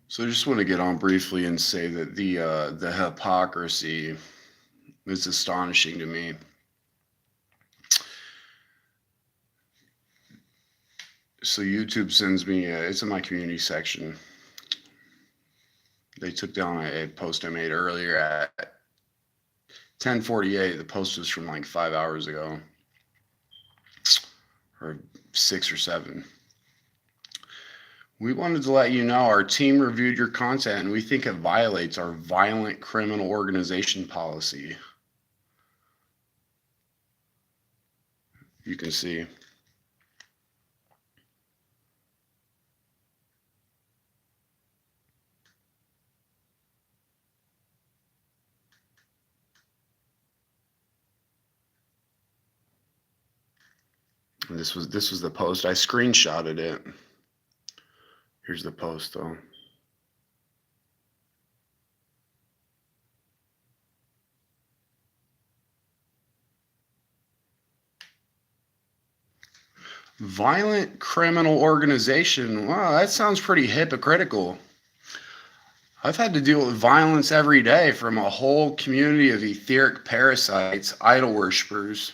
So I just want to get on briefly and say that the hypocrisy is astonishing to me. So YouTube sends me, it's in my community section. They took down a post I made earlier at 10:48. The post was from like 5 hours ago, or 6 or 7. We wanted to let you know our team reviewed your content and we think it violates our violent criminal organization policy. You can see. And this was the post. I screenshotted it. Here's the post though. Violent criminal organization. Wow, that sounds pretty hypocritical. I've had to deal with violence every day from a whole community of etheric parasites, idol worshippers,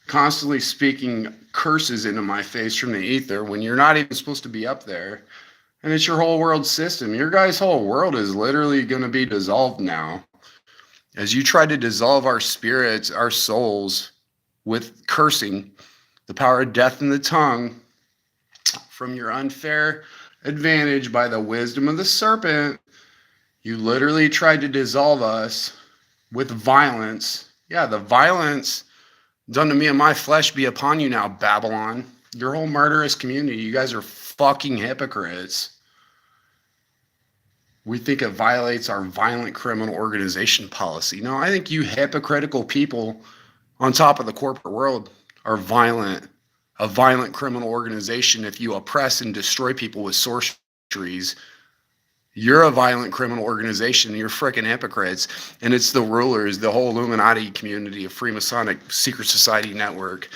constantly speaking curses into my face from the ether when you're not even supposed to be up there. And it's your whole world system. Your guys' whole world is literally going to be dissolved now. As you try to dissolve our spirits, our souls, with cursing, the power of death in the tongue, from your unfair advantage by the wisdom of the serpent, you literally tried to dissolve us with violence. Yeah, the violence done to me and my flesh be upon you now, Babylon. Your whole murderous community, you guys are fucking hypocrites. We think it violates our violent criminal organization policy. No, I think you hypocritical people on top of the corporate world are violent, a violent criminal organization. If you oppress and destroy people with sorceries, you're a violent criminal organization. You're freaking hypocrites. And it's the rulers, the whole Illuminati community of Freemasonic secret society network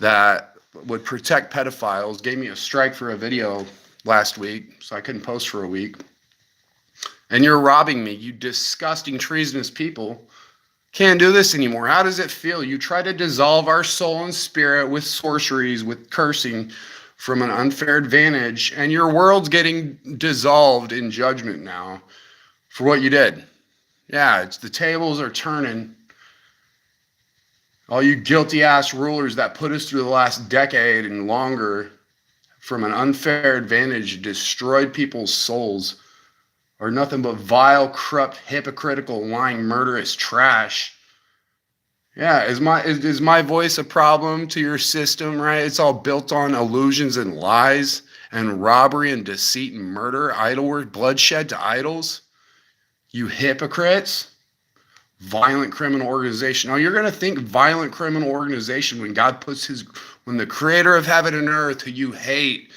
that would protect pedophiles. Gave me a strike for a video last week, so I couldn't post for a week. And you're robbing me, you disgusting, treasonous people. Can't do this anymore. How does it feel? You try to dissolve our soul and spirit with sorceries, with cursing from an unfair advantage, and your world's getting dissolved in judgment now for what you did. Yeah, it's the tables are turning. All you guilty ass rulers that put us through the last decade and longer from an unfair advantage, destroyed people's souls, are nothing but vile, corrupt, hypocritical, lying, murderous trash. Yeah, is my voice a problem to your system, right? It's all built on illusions and lies and robbery and deceit and murder, idol work, bloodshed to idols. You hypocrites. Violent criminal organization. Oh, you're going to think violent criminal organization when when the creator of heaven and earth, who you hate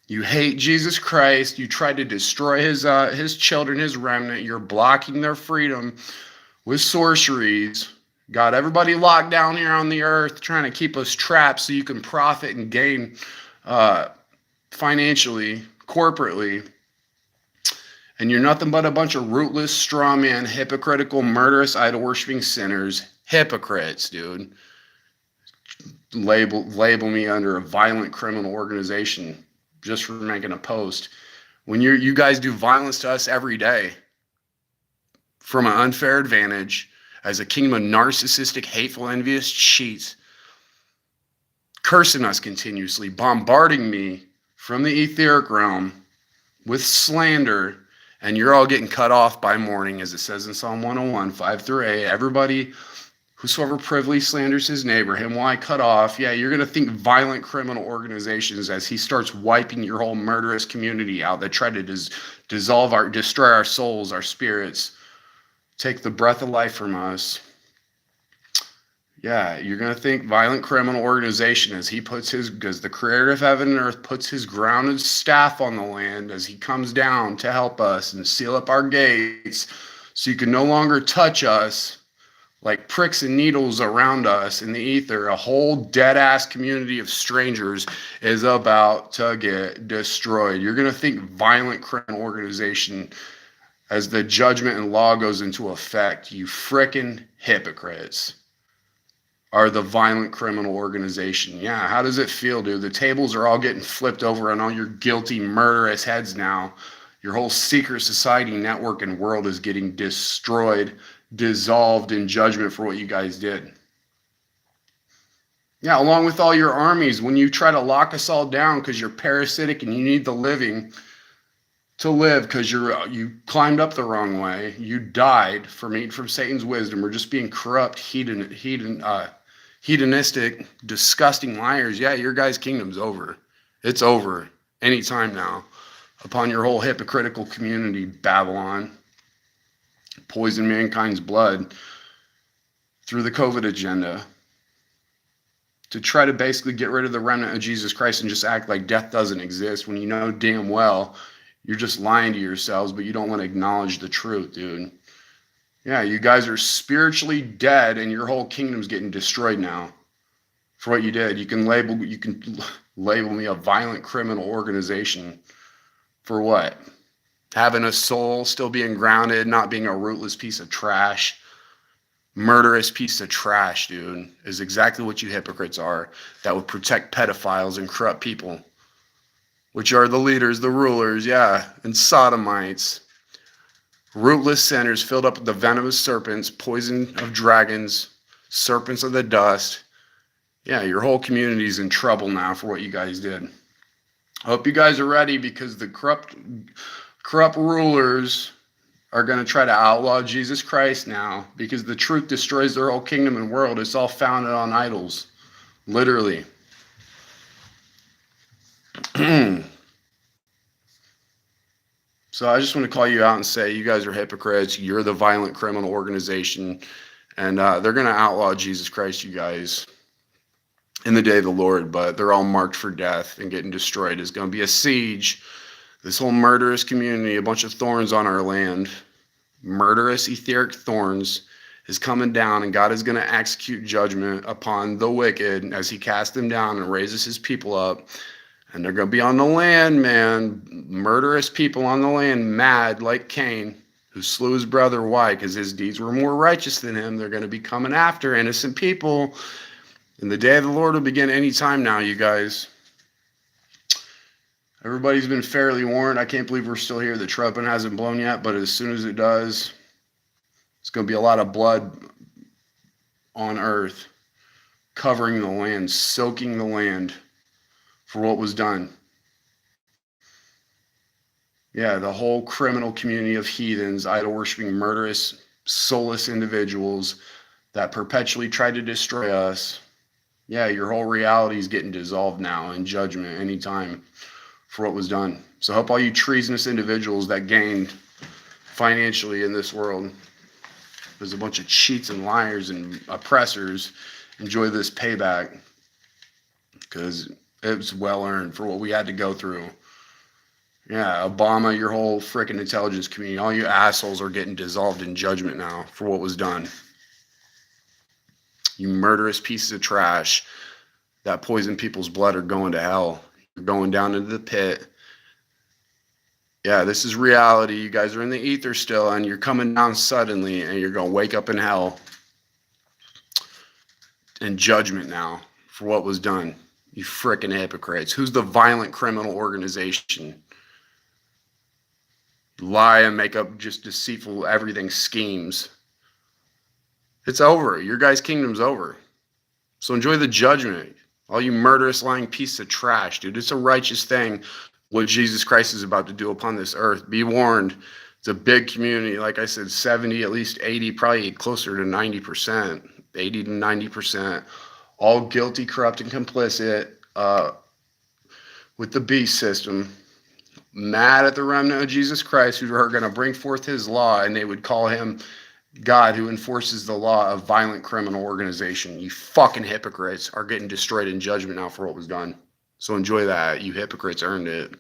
Jesus Christ. You tried to destroy his children, his remnant. You're blocking their freedom with sorceries. Got everybody locked down here on the earth, trying to keep us trapped so you can profit and gain financially, corporately. And you're nothing but a bunch of rootless, straw man, hypocritical, murderous, idol-worshiping sinners. Hypocrites, dude. Label me under a violent criminal organization just for making a post. When you guys do violence to us every day from an unfair advantage as a kingdom of narcissistic, hateful, envious cheats, cursing us continuously, bombarding me from the etheric realm with slander, and you're all getting cut off by morning, as it says in Psalm 101, 5-8. Everybody, whosoever privily slanders his neighbor, him will I cut off. Yeah, you're going to think violent criminal organizations as he starts wiping your whole murderous community out that try to destroy our souls, our spirits, take the breath of life from us. Yeah, you're going to think violent criminal organization as the creator of heaven and earth puts his grounded staff on the land as he comes down to help us and seal up our gates so you can no longer touch us like pricks and needles around us in the ether. A whole dead ass community of strangers is about to get destroyed. You're going to think violent criminal organization as the judgment and law goes into effect. You frickin' hypocrites are the violent criminal organization. Yeah, how does it feel, dude? The tables are all getting flipped over on all your guilty, murderous heads now. Your whole secret society network and world is getting destroyed, dissolved in judgment for what you guys did. Yeah, along with all your armies, when you try to lock us all down because you're parasitic and you need the living to live because you climbed up the wrong way, you died from eating from Satan's wisdom or just being corrupt, hedonistic, disgusting liars. Yeah, your guys' kingdom's over. It's over anytime now. Upon your whole hypocritical community, Babylon, poison mankind's blood through the COVID agenda to try to basically get rid of the remnant of Jesus Christ and just act like death doesn't exist when you know damn well you're just lying to yourselves, but you don't want to acknowledge the truth, dude. Yeah, you guys are spiritually dead and your whole kingdom's getting destroyed now for what you did. You can label me a violent criminal organization for what? Having a soul, still being grounded, not being a rootless piece of trash. Murderous piece of trash, dude, is exactly what you hypocrites are that would protect pedophiles and corrupt people, which are the leaders, the rulers, yeah, and sodomites. Rootless sinners filled up with the venom of serpents, poison of dragons, serpents of the dust. Yeah, your whole community's in trouble now for what you guys did. I hope you guys are ready because the corrupt rulers are going to try to outlaw Jesus Christ now because the truth destroys their whole kingdom and world. It's all founded on idols, literally. So I just want to call you out and say you guys are hypocrites. You're the violent criminal organization, and they're going to outlaw Jesus Christ, you guys, in the day of the Lord, but they're all marked for death and getting destroyed. It's going to be a siege. This whole murderous community, a bunch of thorns on our land, murderous etheric thorns is coming down, and God is going to execute judgment upon the wicked as he casts them down and raises his people up. And they're going to be on the land, man, murderous people on the land, mad like Cain, who slew his brother. Why? Because his deeds were more righteous than him. They're going to be coming after innocent people. And the day of the Lord will begin any time now, you guys. Everybody's been fairly warned. I can't believe we're still here. The trumpet hasn't blown yet, but as soon as it does, it's going to be a lot of blood on earth, covering the land, soaking the land for what was done. Yeah, the whole criminal community of heathens, idol-worshiping, murderous, soulless individuals that perpetually tried to destroy us. Yeah, your whole reality is getting dissolved now in judgment anytime for what was done. So I hope all you treasonous individuals that gained financially in this world, there's a bunch of cheats and liars and oppressors, enjoy this payback because it was well earned for what we had to go through. Yeah, Obama, your whole freaking intelligence community, all you assholes are getting dissolved in judgment now for what was done. You murderous pieces of trash that poison people's blood are going to hell. You're going down into the pit. Yeah, this is reality. You guys are in the ether still, and you're coming down suddenly, and you're going to wake up in hell in judgment now for what was done. You frickin' hypocrites. Who's the violent criminal organization? Lie and make up just deceitful everything schemes. It's over. Your guys' kingdom's over. So enjoy the judgment. All you murderous, lying pieces of trash, dude. It's a righteous thing what Jesus Christ is about to do upon this earth. Be warned. It's a big community. Like I said, 70, at least 80, probably closer to 90%, 80 to 90%. All guilty, corrupt, and complicit with the beast system. Mad at the remnant of Jesus Christ who are going to bring forth his law, and they would call him God who enforces the law of violent criminal organization. You fucking hypocrites are getting destroyed in judgment now for what was done. So enjoy that. You hypocrites earned it.